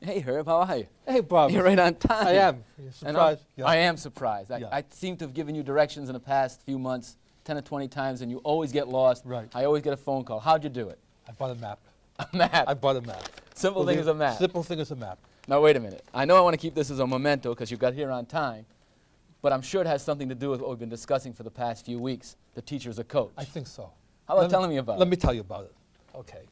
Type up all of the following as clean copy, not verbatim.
Hey, Herb, how are you? Hey, Bob. You're right on time. I am. You're And I'm- surprised? Yeah. I am surprised. Yeah. I seem to have given you directions in the past few months, 10 or 20 times, and you always get lost. Right. I always get a phone call. How'd you do it? I bought a map. A map. I bought a map. Simple thing as a map. Simple thing as a map. Now, wait a minute. I know I want to keep this as a memento because you got here on time, but I'm sure it has something to do with what we've been discussing for the past few weeks, the teacher as a coach. I think so. How about telling me about Let it? me tell you about it. Okay.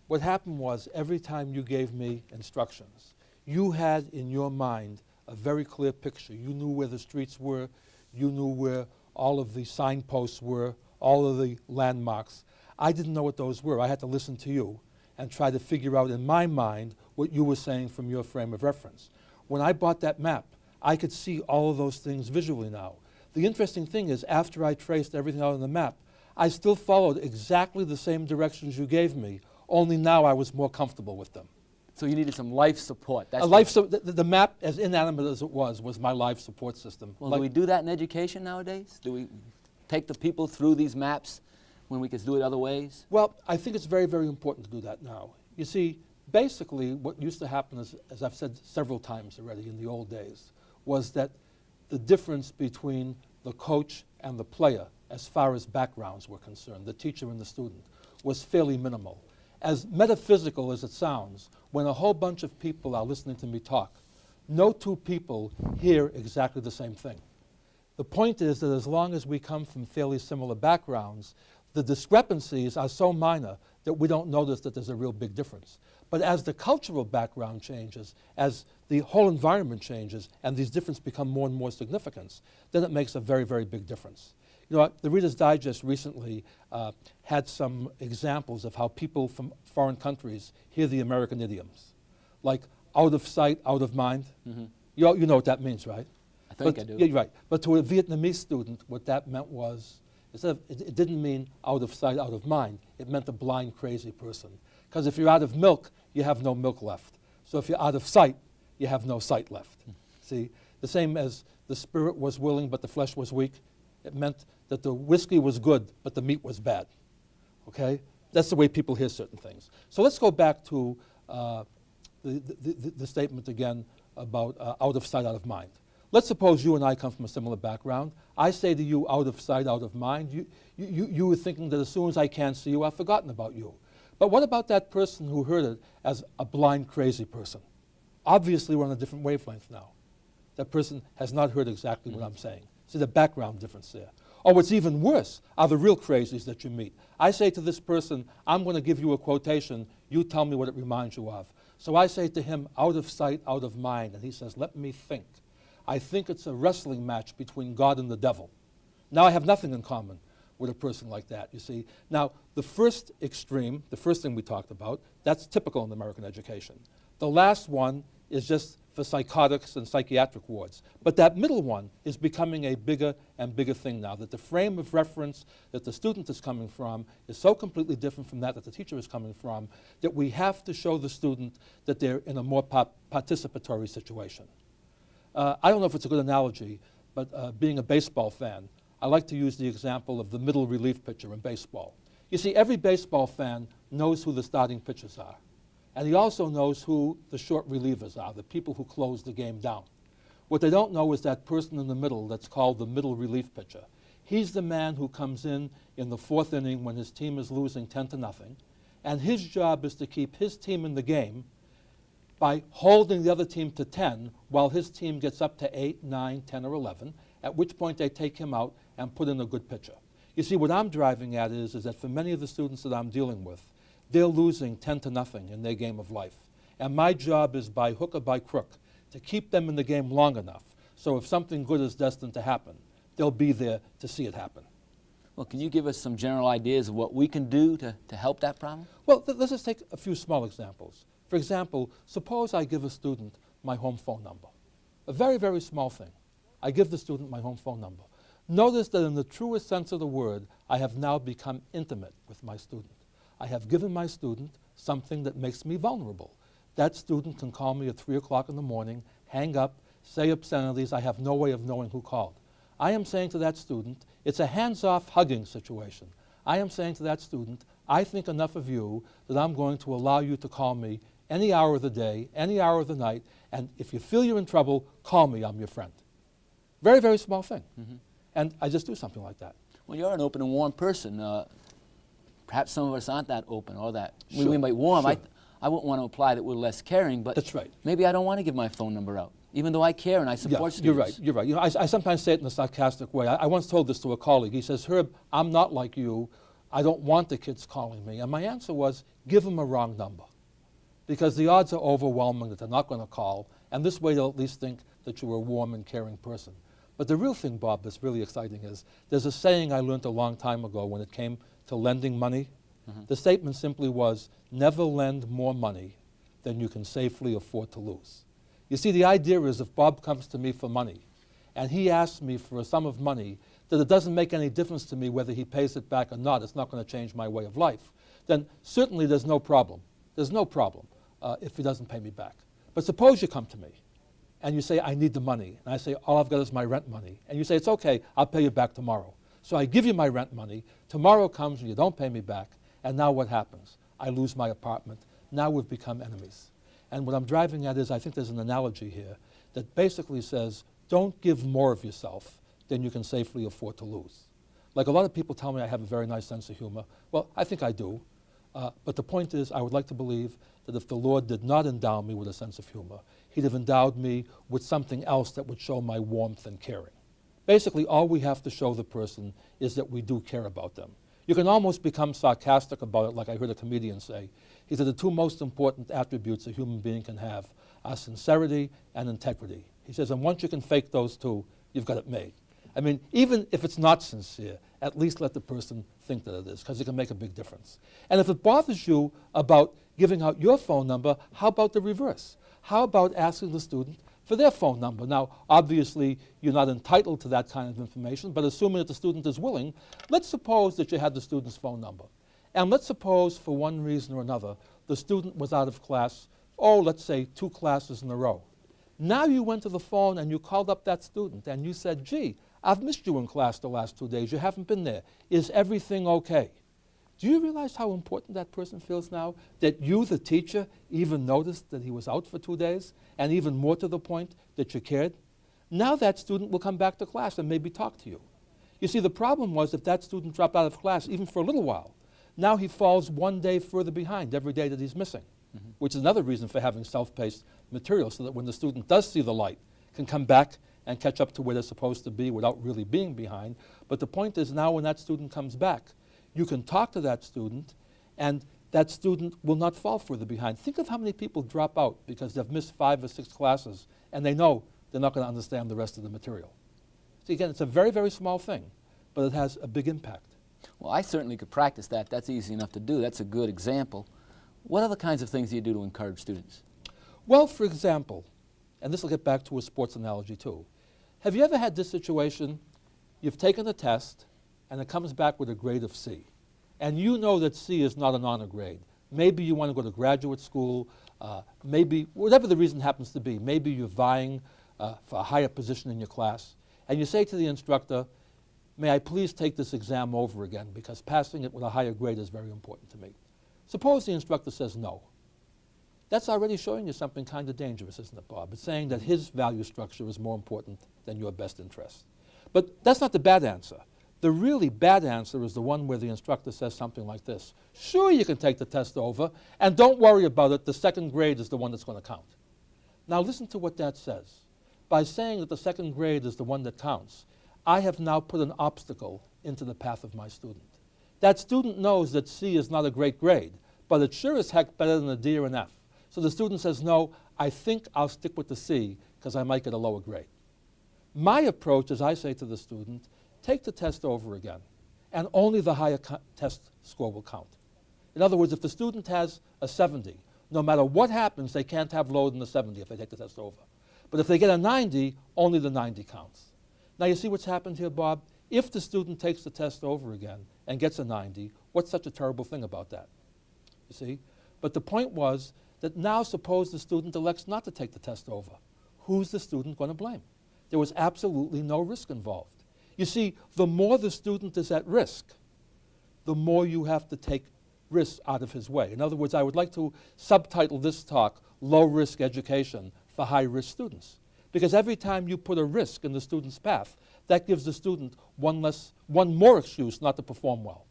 What happened was every time you gave me instructions, you had in your mind a very clear picture. You knew where the streets were. You knew where all of the signposts were, all of the landmarks. I didn't know what those were. I had to listen to you and try to figure out in my mind what you were saying from your frame of reference. When I bought that map, I could see all of those things visually now. The interesting thing is, after I traced everything out on the map, I still followed exactly the same directions you gave me, only now I was more comfortable with them. So you needed some life support. That's The map, as inanimate as it was my life support system. Well, do we do that in education nowadays? Do we take the people through these maps when we could do it other ways? Well, I think it's very, very important to do that now. You see, basically what used to happen is, as I've said several times already in the old days, was that the difference between the coach and the player, as far as backgrounds were concerned, the teacher and the student, was fairly minimal. As metaphysical as it sounds, when a whole bunch of people are listening to me talk, no two people hear exactly the same thing. The point is that as long as we come from fairly similar backgrounds, the discrepancies are so minor that we don't notice that there's a real big difference. But as the cultural background changes, as the whole environment changes, and these differences become more and more significant, then it makes a very, very big difference. You know, the Reader's Digest recently had some examples of how people from foreign countries hear the American idioms, like out of sight, out of mind. Mm-hmm. You know what that means, right? I think But- I do. Yeah, you're right. But to a Vietnamese student, what that meant was, instead of, it didn't mean out of sight, out of mind. It meant a blind, crazy person. Because if you're out of milk, you have no milk left. So if you're out of sight, you have no sight left. See, the same as the spirit was willing, but the flesh was weak. It meant that the whiskey was good, but the meat was bad. Okay? That's the way people hear certain things. So let's go back to the statement again about out of sight, out of mind. Let's suppose you and I come from a similar background. I say to you, out of sight, out of mind. You were thinking that as soon as I can't see you, I've forgotten about you. But what about that person who heard it as a blind, crazy person? Obviously, we're on a different wavelength now. That person has not heard exactly what I'm saying. See the background difference there. Or what's even worse are the real crazies that you meet. I say to this person, I'm going to give you a quotation. You tell me what it reminds you of. So I say to him, out of sight, out of mind. And he says, let me think. I think it's a wrestling match between God and the devil. Now I have nothing in common with a person like that, you see. Now, the first extreme, the first thing we talked about, that's typical in American education. The last one is just for psychotics and psychiatric wards. But that middle one is becoming a bigger and bigger thing now, that the frame of reference that the student is coming from is so completely different from that the teacher is coming from, that we have to show the student that they're in a more participatory situation. I don't know if it's a good analogy, but being a baseball fan, I like to use the example of the middle relief pitcher in baseball. You see, every baseball fan knows who the starting pitchers are. And he also knows who the short relievers are, the people who close the game down. What they don't know is that person in the middle that's called the middle relief pitcher. He's the man who comes in the fourth inning when his team is losing 10-0, and his job is to keep his team in the game by holding the other team to 10 while his team gets up to 8, 9, 10, or 11, at which point they take him out and put in a good pitcher. You see, what I'm driving at is that for many of the students that I'm dealing with, they're losing 10-0 in their game of life. And my job is by hook or by crook to keep them in the game long enough so if something good is destined to happen, they'll be there to see it happen. Well, can you give us some general ideas of what we can do to help that problem? Well, let's just take a few small examples. For example, suppose I give a student my home phone number. A very, very small thing. I give the student my home phone number. Notice that in the truest sense of the word, I have now become intimate with my student. I have given my student something that makes me vulnerable. That student can call me at 3 o'clock in the morning, hang up, say obscenities. I have no way of knowing who called. I am saying to that student, it's a hands-off hugging situation. I am saying to that student, I think enough of you that I'm going to allow you to call me any hour of the day, any hour of the night, and if you feel you're in trouble, call me, I'm your friend. Very, very small thing. And I just do something like that. Well, you're an open and warm person. Perhaps some of us aren't that open or that. Sure, We might warm. sure. I wouldn't want to imply that we're less caring, but That's right. maybe I don't want to give my phone number out, even though I care and I support You're students. right, you're right. You know, I sometimes say it in a sarcastic way. I once told this to a colleague. He says, Herb, I'm not like you. I don't want the kids calling me. And my answer was, give them a wrong number. Because the odds are overwhelming that they're not going to call, and this way they'll at least think that you're a warm and caring person. But the real thing, Bob, that's really exciting is, there's a saying I learned a long time ago when it came to lending money. The statement simply was, never lend more money than you can safely afford to lose. You see, the idea is if Bob comes to me for money, and he asks me for a sum of money that it doesn't make any difference to me whether he pays it back or not, it's not going to change my way of life, then certainly there's no problem. There's no problem if he doesn't pay me back. But suppose you come to me, and you say, I need the money. And I say, all I've got is my rent money. And you say, it's okay, I'll pay you back tomorrow. So I give you my rent money. Tomorrow comes and you don't pay me back. And now what happens? I lose my apartment. Now we've become enemies. And what I'm driving at is, I think there's an analogy here that basically says, don't give more of yourself than you can safely afford to lose. Like a lot of people tell me I have a very nice sense of humor. Well, I think I do. But the point is, I would like to believe that if the Lord did not endow me with a sense of humor, he'd have endowed me with something else that would show my warmth and caring. Basically, all we have to show the person is that we do care about them. You can almost become sarcastic about it, like I heard a comedian say. He said the two most important attributes a human being can have are sincerity and integrity. He says, and once you can fake those two, you've got it made. I mean, even if it's not sincere, at least let the person think that it is, because it can make a big difference. And if it bothers you about giving out your phone number, how about the reverse? How about asking the student for their phone number? Now, obviously, you're not entitled to that kind of information, but assuming that the student is willing, let's suppose that you had the student's phone number. And let's suppose, for one reason or another, the student was out of class, let's say 2 classes in a row. Now you went to the phone and you called up that student and you said, gee, I've missed you in class the last 2 days. You haven't been there. Is everything okay? Do you realize how important that person feels now? That you, the teacher, even noticed that he was out for 2 days, and even more to the point, that you cared? Now that student will come back to class and maybe talk to you. You see, the problem was if that student dropped out of class, even for a little while, now he falls 1 day further behind every day that he's missing, which is another reason for having self-paced material, so that when the student does see the light, can come back and catch up to where they're supposed to be without really being behind. But the point is, now when that student comes back, you can talk to that student, and that student will not fall further behind. Think of how many people drop out because they've missed 5 or 6 classes, and they know they're not going to understand the rest of the material. See, again, it's a very, very small thing, but it has a big impact. Well, I certainly could practice that. That's easy enough to do. That's a good example. What other kinds of things do you do to encourage students? Well, for example, and this will get back to a sports analogy too. Have you ever had this situation? You've taken a test, and it comes back with a grade of C. And you know that C is not an honor grade. Maybe you want to go to graduate school, maybe, whatever the reason happens to be, maybe you're vying for a higher position in your class, and you say to the instructor, may I please take this exam over again, because passing it with a higher grade is very important to me. Suppose the instructor says no. That's already showing you something kind of dangerous, isn't it, Bob? It's saying that his value structure is more important than your best interest. But that's not the bad answer. The really bad answer is the one where the instructor says something like this. Sure, you can take the test over, and don't worry about it, the second grade is the one that's going to count. Now listen to what that says. By saying that the second grade is the one that counts, I have now put an obstacle into the path of my student. That student knows that C is not a great grade, but it's sure as heck better than a D or an F. So the student says, no, I think I'll stick with the C because I might get a lower grade. My approach is I say to the student, take the test over again, and only the higher test score will count. In other words, if the student has a 70, no matter what happens, they can't have lower than the 70 if they take the test over. But if they get a 90, only the 90 counts. Now you see what's happened here, Bob? If the student takes the test over again and gets a 90, what's such a terrible thing about that? You see? But the point was that now suppose the student elects not to take the test over. Who's the student going to blame? There was absolutely no risk involved. You see, the more the student is at risk, the more you have to take risk out of his way. In other words, I would like to subtitle this talk, Low-Risk Education for High-Risk Students. Because every time you put a risk in the student's path, that gives the student one more excuse not to perform well.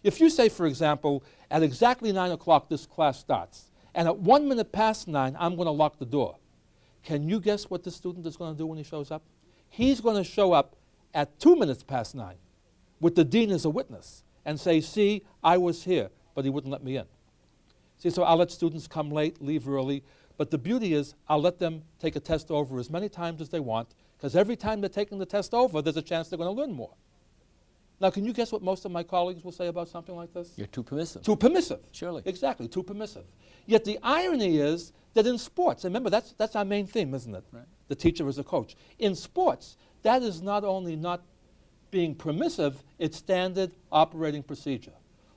If you say, for example, at exactly 9 o'clock this class starts, and at 1 minute past 9 I'm going to lock the door, can you guess what the student is going to do when he shows up? He's going to show up at 2 minutes past 9 with the dean as a witness and say, see, I was here, but he wouldn't let me in. See, so I'll let students come late, leave early, but the beauty is I'll let them take a test over as many times as they want, because every time they're taking the test over, there's a chance they're going to learn more. Now, can you guess what most of my colleagues will say about something like this? You're too permissive. Too permissive. Surely. Exactly, too permissive. Yet the irony is that in sports, and remember, that's our main theme, isn't it? Right. The teacher as a coach. In sports, that is not only not being permissive, it's standard operating procedure.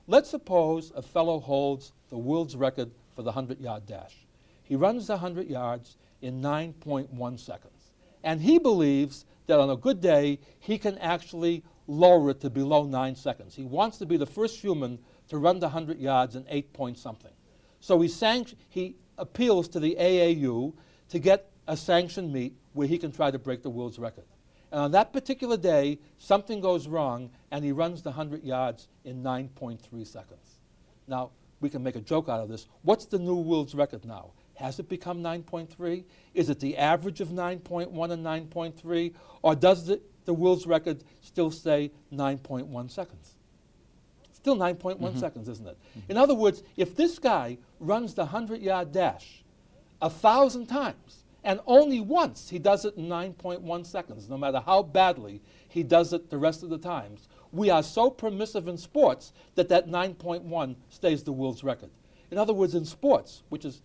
Let's suppose a fellow holds the world's record for the 100-yard dash. He runs the 100 yards in 9.1 seconds. And he believes that on a good day, he can actually lower it to below 9 seconds. He wants to be the first human to run the 100 yards in 8 point something. So he appeals to the AAU to get a sanctioned meet where he can try to break the world's record. And on that particular day, something goes wrong, and he runs the 100 yards in 9.3 seconds. Now, we can make a joke out of this. What's the new world's record now? Has it become 9.3? Is it the average of 9.1 and 9.3? Or does the world's record still say 9.1 seconds? Still 9.1 seconds, isn't it? In other words, if this guy runs the 100-yard dash 1,000 times, and only once he does it in 9.1 seconds, no matter how badly he does it the rest of the times, we are so permissive in sports that 9.1 stays the world's record. In other words, in sports, which is,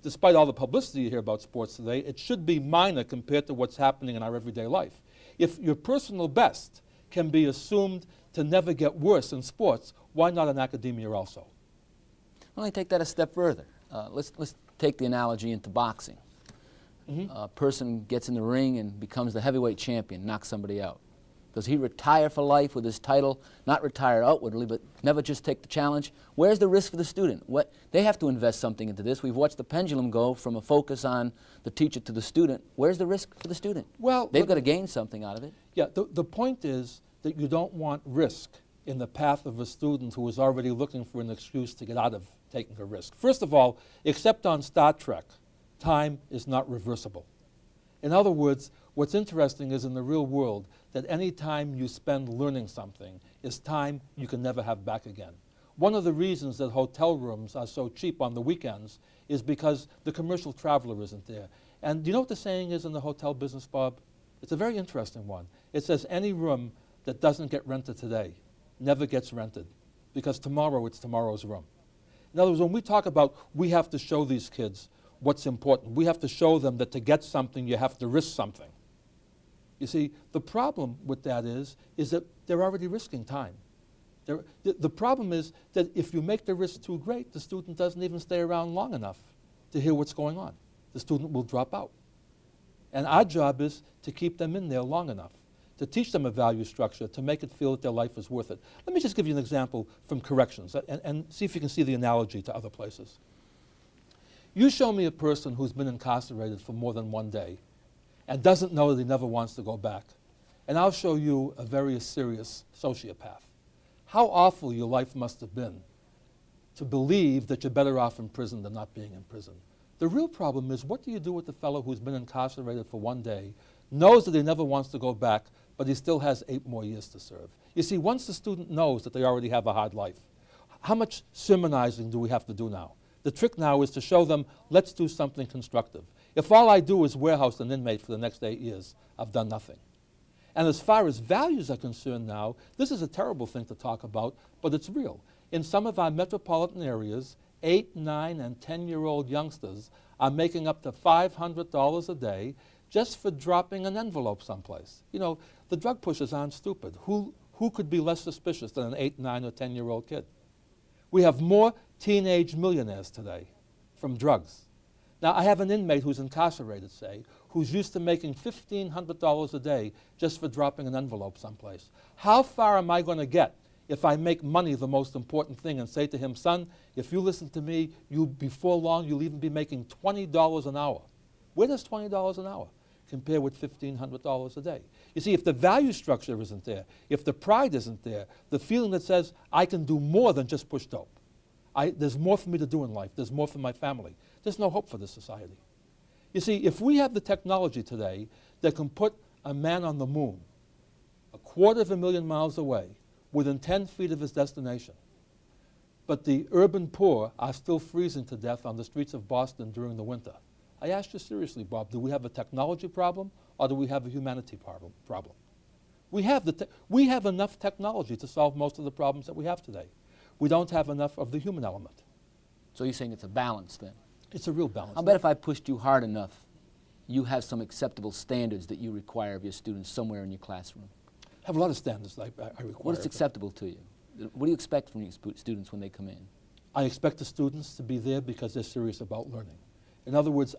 despite all the publicity you hear about sports today, it should be minor compared to what's happening in our everyday life. If your personal best can be assumed to never get worse in sports, why not in academia also? Well, let me take that a step further. Let's take the analogy into boxing. A person gets in the ring and becomes the heavyweight champion, knocks somebody out. Does he retire for life with his title, not retire outwardly, but never just take the challenge? Where's the risk for the student? They have to invest something into this. We've watched the pendulum go from a focus on the teacher to the student. Where's the risk for the student? Well, they've got to gain something out of it. Yeah, the point is that you don't want risk in the path of a student who is already looking for an excuse to get out of taking a risk. First of all, except on Star Trek, time is not reversible. In other words, what's interesting is in the real world that any time you spend learning something is time you can never have back again. One of the reasons that hotel rooms are so cheap on the weekends is because the commercial traveler isn't there. And do you know what the saying is in the hotel business, Bob? It's a very interesting one. It says any room that doesn't get rented today never gets rented, because tomorrow it's tomorrow's room. In other words, when we talk about we have to show these kids what's important, we have to show them that to get something you have to risk something. You see, the problem with that is that they're already risking time. The problem is that if you make the risk too great, the student doesn't even stay around long enough to hear what's going on. The student will drop out. And our job is to keep them in there long enough, to teach them a value structure, to make it feel that their life is worth it. Let me just give you an example from corrections and see if you can see the analogy to other places. You show me a person who's been incarcerated for more than one day and doesn't know that he never wants to go back, and I'll show you a very serious sociopath. How awful your life must have been to believe that you're better off in prison than not being in prison. The real problem is, what do you do with the fellow who's been incarcerated for one day, knows that he never wants to go back, but he still has 8 more years to serve? You see, once the student knows that they already have a hard life, how much sermonizing do we have to do now? The trick now is to show them, let's do something constructive. If all I do is warehouse an inmate for the next 8 years, I've done nothing. And as far as values are concerned now, this is a terrible thing to talk about, but it's real. In some of our metropolitan areas, 8, 9, and 10-year-old youngsters are making up to $500 a day just for dropping an envelope someplace. The drug pushers aren't stupid. Who could be less suspicious than an 8, 9, or 10-year-old kid? We have more teenage millionaires today from drugs. Now, I have an inmate who's incarcerated, say, who's used to making $1,500 a day just for dropping an envelope someplace. How far am I going to get if I make money the most important thing and say to him, son, if you listen to me, before long you'll even be making $20 an hour. Where does $20 an hour compare with $1,500 a day? You see, if the value structure isn't there, if the pride isn't there, the feeling that says I can do more than just push dope, there's more for me to do in life, there's more for my family, there's no hope for this society. You see, if we have the technology today that can put a man on the moon 250,000 miles away within 10 feet of his destination, but the urban poor are still freezing to death on the streets of Boston during the winter, I ask you seriously, Bob, do we have a technology problem or do we have a humanity problem? We have enough technology to solve most of the problems that we have today. We don't have enough of the human element. So you're saying it's a balance then? It's a real balance. I'll bet if I pushed you hard enough, you have some acceptable standards that you require of your students somewhere in your classroom. I have a lot of standards that I require. What is acceptable to you? What do you expect from your students when they come in? I expect the students to be there because they're serious about learning. In other words,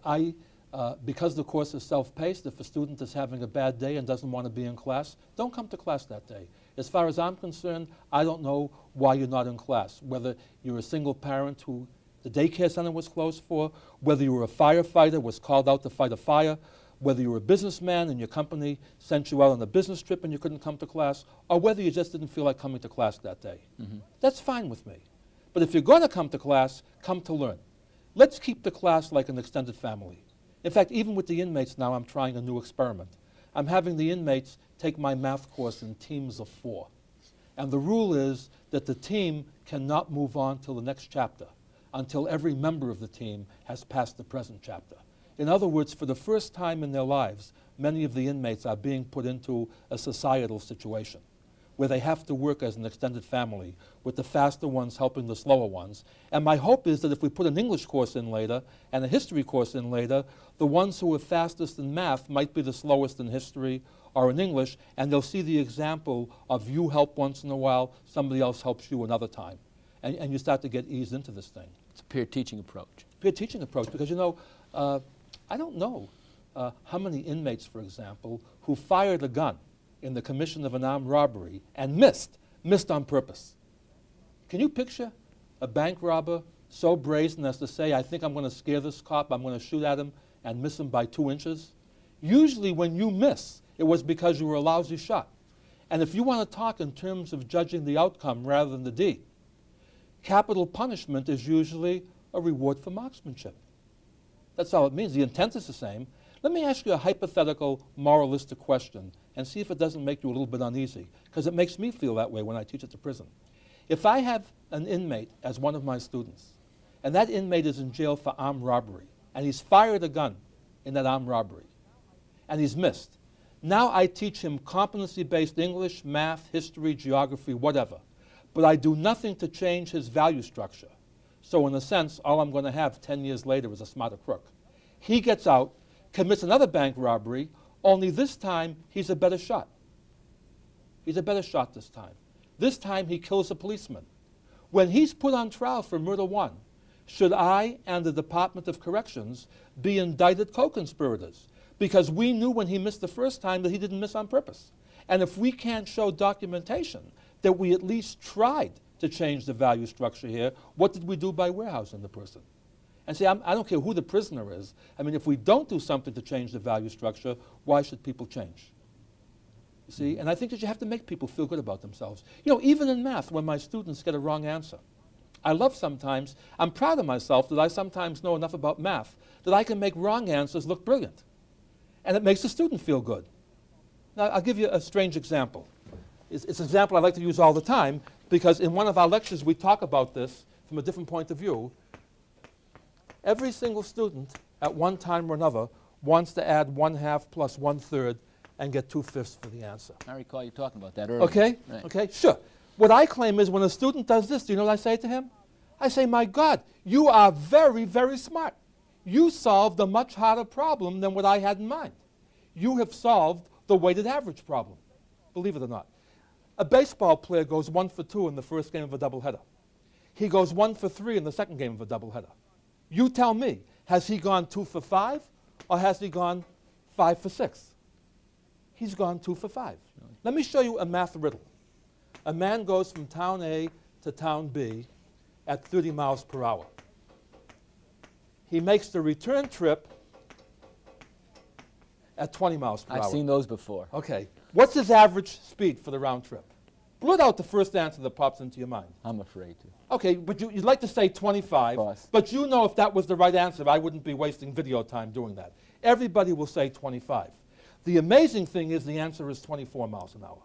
because the course is self-paced, if a student is having a bad day and doesn't want to be in class, don't come to class that day. As far as I'm concerned, I don't know why you're not in class, whether you're a single parent who the daycare center was closed for, whether you were a firefighter, was called out to fight a fire, whether you were a businessman and your company sent you out on a business trip and you couldn't come to class, or whether you just didn't feel like coming to class that day. Mm-hmm. That's fine with me. But if you're going to come to class, come to learn. Let's keep the class like an extended family. In fact, even with the inmates now, I'm trying a new experiment. I'm having the inmates take my math course in teams of 4. And the rule is that the team cannot move on to the next chapter until every member of the team has passed the present chapter. In other words, for the first time in their lives, many of the inmates are being put into a societal situation where they have to work as an extended family, with the faster ones helping the slower ones. And my hope is that if we put an English course in later and a history course in later, the ones who are fastest in math might be the slowest in history or in English, and they'll see the example of you help once in a while, somebody else helps you another time. And you start to get eased into this thing. It's a peer teaching approach. Peer teaching approach, because I don't know how many inmates, for example, who fired a gun in the commission of an armed robbery and missed on purpose. Can you picture a bank robber so brazen as to say, I think I'm going to scare this cop, I'm going to shoot at him and miss him by 2 inches? Usually when you miss, it was because you were a lousy shot. And if you want to talk in terms of judging the outcome rather than the deed, capital punishment is usually a reward for marksmanship. That's all it means. The intent is the same. Let me ask you a hypothetical, moralistic question and see if it doesn't make you a little bit uneasy, because it makes me feel that way when I teach at the prison. If I have an inmate as one of my students, and that inmate is in jail for armed robbery, and he's fired a gun in that armed robbery, and he's missed, now I teach him competency-based English, math, history, geography, whatever, but I do nothing to change his value structure. So in a sense, all I'm going to have 10 years later is a smarter crook. He gets out, commits another bank robbery, only this time he's a better shot. He's a better shot this time. This time he kills a policeman. When he's put on trial for murder 1, should I and the Department of Corrections be indicted co-conspirators? Because we knew when he missed the first time that he didn't miss on purpose. And if we can't show documentation that we at least tried to change the value structure here, what did we do by warehousing the person? And see, I don't care who the prisoner is. I mean, if we don't do something to change the value structure, why should people change? You see, and I think that you have to make people feel good about themselves. You know, even in math, when my students get a wrong answer, I'm proud of myself that I sometimes know enough about math that I can make wrong answers look brilliant. And it makes the student feel good. Now, I'll give you a strange example. It's an example I like to use all the time, because in one of our lectures we talk about this from a different point of view. Every single student at one time or another wants to add 1/2 plus 1/3 and get 2/5 for the answer. I recall you talking about that earlier. Okay? Right. Okay, sure. What I claim is when a student does this, do you know what I say to him? I say, my God, you are very, very smart. You solved a much harder problem than what I had in mind. You have solved the weighted average problem, believe it or not. A baseball player goes 1 for 2 in the first game of a doubleheader. He goes 1 for 3 in the second game of a doubleheader. You tell me, has he gone 2 for 5 or has he gone 5 for 6? He's gone 2 for 5. Really? Let me show you a math riddle. A man goes from town A to town B at 30 miles per hour. He makes the return trip at 20 miles per hour. I've seen those before. Okay. What's his average speed for the round trip? Blurt out the first answer that pops into your mind. I'm afraid to. Okay, but you'd like to say 25, Boss. but you know if that was the right answer, I wouldn't be wasting video time doing that. Everybody will say 25. The amazing thing is the answer is 24 miles an hour.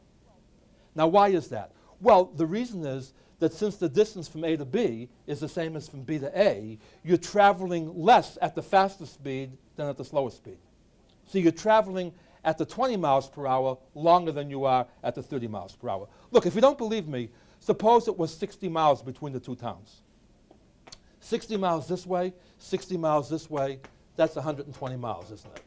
Now, why is that? Well, the reason is that since the distance from A to B is the same as from B to A, you're traveling less at the fastest speed than at the slowest speed. So you're traveling at the 20 miles per hour longer than you are at the 30 miles per hour. Look, if you don't believe me, suppose it was 60 miles between the two towns. 60 miles this way, 60 miles this way, that's 120 miles, isn't it?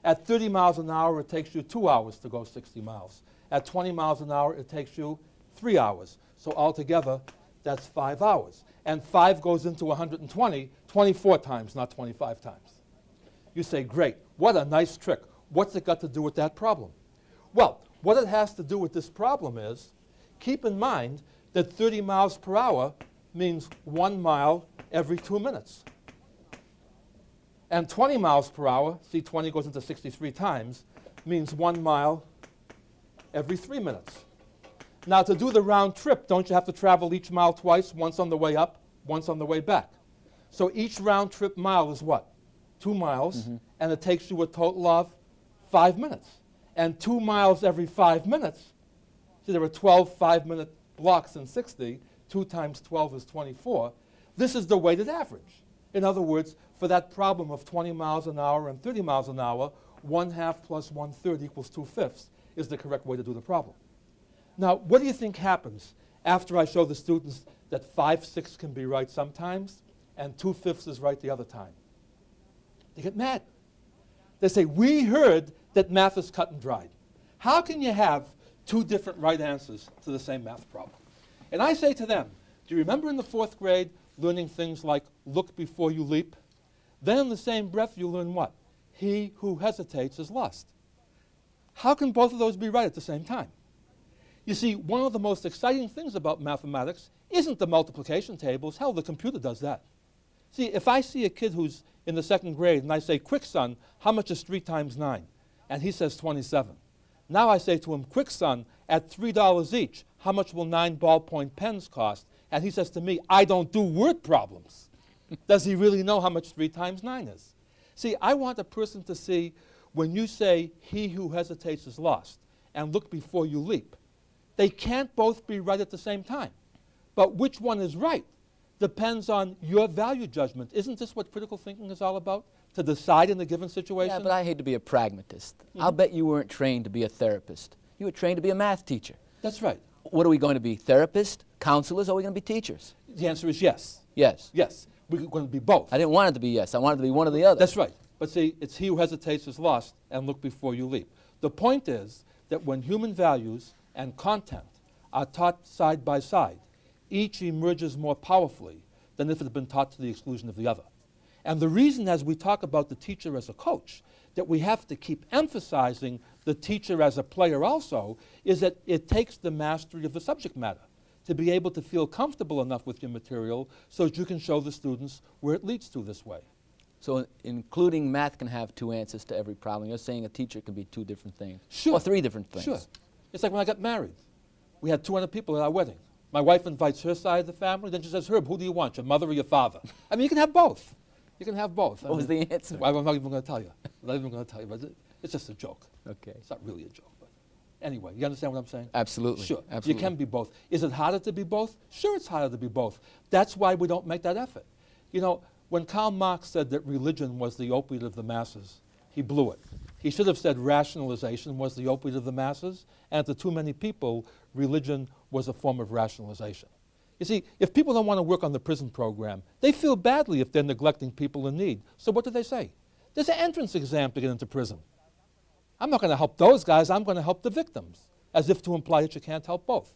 At 30 miles an hour, it takes you 2 hours to go 60 miles. At 20 miles an hour, it takes you 3 hours. So altogether, that's 5 hours. And 5 goes into 120, 24 times, not 25 times. You say, great, what a nice trick. What's it got to do with that problem? Well, what it has to do with this problem is, keep in mind that 30 miles per hour means 1 mile every 2 minutes. And 20 miles per hour, see 20 goes into 63 times, means 1 mile every 3 minutes. Now to do the round trip, don't you have to travel each mile twice, once on the way up, once on the way back? So each round trip mile is what? 2 miles, and it takes you a total of 5 minutes. And 2 miles every 5 minutes, see there are 12 5-minute blocks in 60, 2 times 12 is 24. This is the weighted average. In other words, for that problem of 20 miles an hour and 30 miles an hour, 1/2 plus 1/3 equals 2/5 is the correct way to do the problem. Now, what do you think happens after I show the students that 5/6 can be right sometimes and 2/5 is right the other time? They get mad. They say, we heard that math is cut and dried. How can you have 2 different right answers to the same math problem? And I say to them, do you remember in the 4th grade learning things like look before you leap? Then in the same breath you learn what? He who hesitates is lost. How can both of those be right at the same time? You see, one of the most exciting things about mathematics isn't the multiplication tables. Hell, the computer does that. See, if I see a kid who's in the 2nd grade and I say, quick son, how much is 3 times 9? And he says 27. Now I say to him, quick son, at $3 each, how much will 9 ballpoint pens cost? And he says to me, I don't do word problems. Does he really know how much 3 times 9 is? See, I want a person to see when you say he who hesitates is lost and look before you leap, they can't both be right at the same time. But which one is right depends on your value judgment. Isn't this what critical thinking is all about? To decide in a given situation? Yeah, but I hate to be a pragmatist. I'll bet you weren't trained to be a therapist. You were trained to be a math teacher. That's right. What are we going to be, therapists, counselors, or are we going to be teachers? The answer is yes. Yes. Yes. We're going to be both. I didn't want it to be yes. I wanted it to be one or the other. That's right. But see, it's he who hesitates is lost, and look before you leap. The point is that when human values and content are taught side by side, each emerges more powerfully than if it had been taught to the exclusion of the other. And the reason, as we talk about the teacher as a coach, that we have to keep emphasizing the teacher as a player also, is that it takes the mastery of the subject matter to be able to feel comfortable enough with your material so that you can show the students where it leads to this way. So including math can have 2 answers to every problem. You're saying a teacher can be 2 different things. Sure. Or 3 different things. Sure. It's like when I got married. We had 200 people at our wedding. My wife invites her side of the family, then she says, Herb, who do you want, your mother or your father? I mean, you can have both. You can have both. What was the answer? I'm not even going to tell you. I'm not even going to tell you, but it's just a joke. Okay. It's not really a joke, but anyway, you understand what I'm saying? Absolutely. Sure. Absolutely. You can be both. Is it harder to be both? Sure, it's harder to be both. That's why we don't make that effort. You know, when Karl Marx said that religion was the opiate of the masses, he blew it. He should have said rationalization was the opiate of the masses, and to too many people, religion was a form of rationalization. You see, if people don't want to work on the prison program, they feel badly if they're neglecting people in need. So what do they say? There's an entrance exam to get into prison. I'm not going to help those guys, I'm going to help the victims, as if to imply that you can't help both.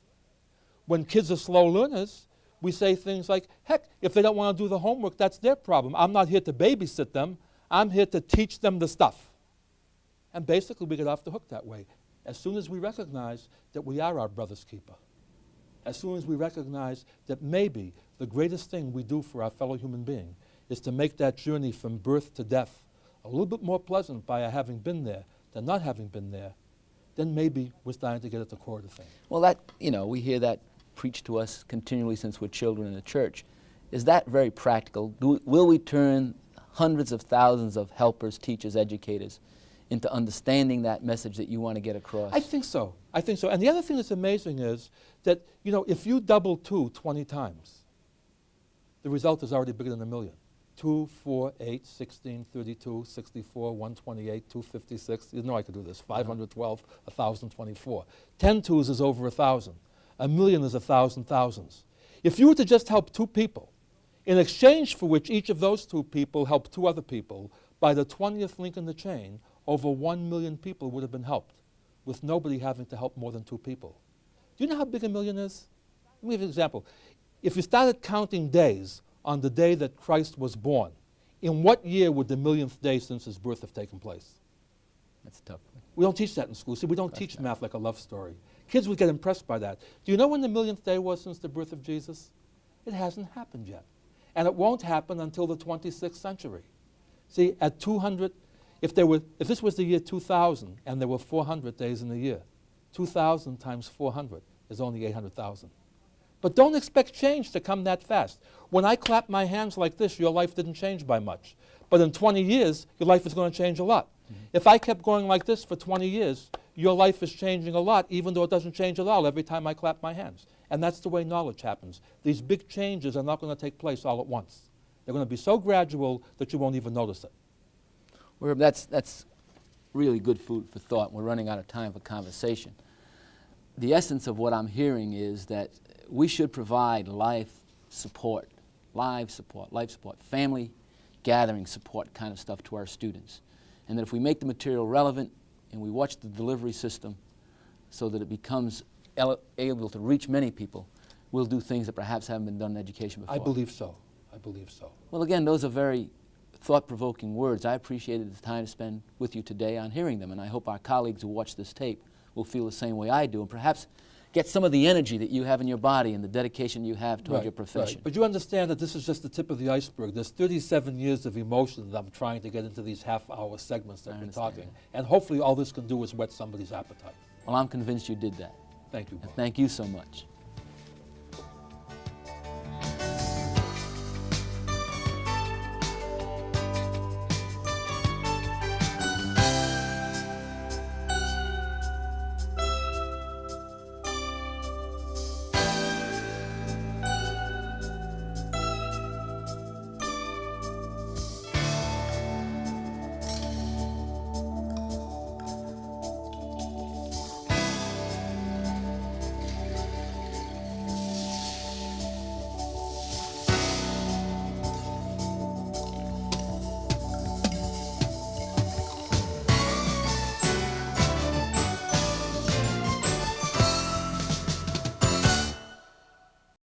When kids are slow learners, we say things like, heck, if they don't want to do the homework, that's their problem. I'm not here to babysit them, I'm here to teach them the stuff. And basically we get off the hook that way. as soon as we recognize that we are our brother's keeper, as soon as we recognize that maybe the greatest thing we do for our fellow human being is to make that journey from birth to death a little bit more pleasant by having been there than not having been there, then maybe we're starting to get at the core of the thing. Well, that, we hear that preached to us continually since we're children in the church. Is that very practical? Will we turn hundreds of thousands of helpers, teachers, educators into understanding that message that you want to get across? I think so. I think so. And the other thing that's amazing is that, if you double 2 20 times, the result is already bigger than a million. 2, 4, 8, 16, 32, 64, 128, 256. You know I could do this. 512, 1,024. 10 twos is over 1,000. A million is 1,000 thousands. If you were to just help 2 people, in exchange for which each of those 2 people helped 2 other people, by the 20th link in the chain, over 1 million people would have been helped, with nobody having to help more than 2 people. Do you know how big a million is? Let me give you an example. If you started counting days on the day that Christ was born, in what year would the millionth day since his birth have taken place? That's tough. We don't teach that in school. See, we don't teach math like a love story. Kids would get impressed by that. Do you know when the millionth day was since the birth of Jesus? It hasn't happened yet. And it won't happen until the 26th century. See, at 200, if this was the year 2000 and there were 400 days in the year, 2,000 times 400 is only 800,000. But don't expect change to come that fast. When I clap my hands like this, your life didn't change by much. But in 20 years, your life is going to change a lot. If I kept going like this for 20 years, your life is changing a lot, even though it doesn't change at all every time I clap my hands. And that's the way knowledge happens. These big changes are not going to take place all at once. They're going to be so gradual that you won't even notice it. Well, that's really good food for thought. We're running out of time for conversation. The essence of what I'm hearing is that we should provide life support, family gathering support kind of stuff to our students. And that if we make the material relevant and we watch the delivery system so that it becomes able to reach many people, we'll do things that perhaps haven't been done in education before. I believe so. I believe so. Well, again, those are very thought-provoking words. I appreciated the time to spend with you today on hearing them, and I hope our colleagues who watch this tape will feel the same way I do, and perhaps get some of the energy that you have in your body and the dedication you have toward your profession. Right. But you understand that this is just the tip of the iceberg. There's 37 years of emotion that I'm trying to get into these half-hour segments that we're talking. And hopefully all this can do is whet somebody's appetite. Well, I'm convinced you did that. Thank you, Bob. And thank you so much.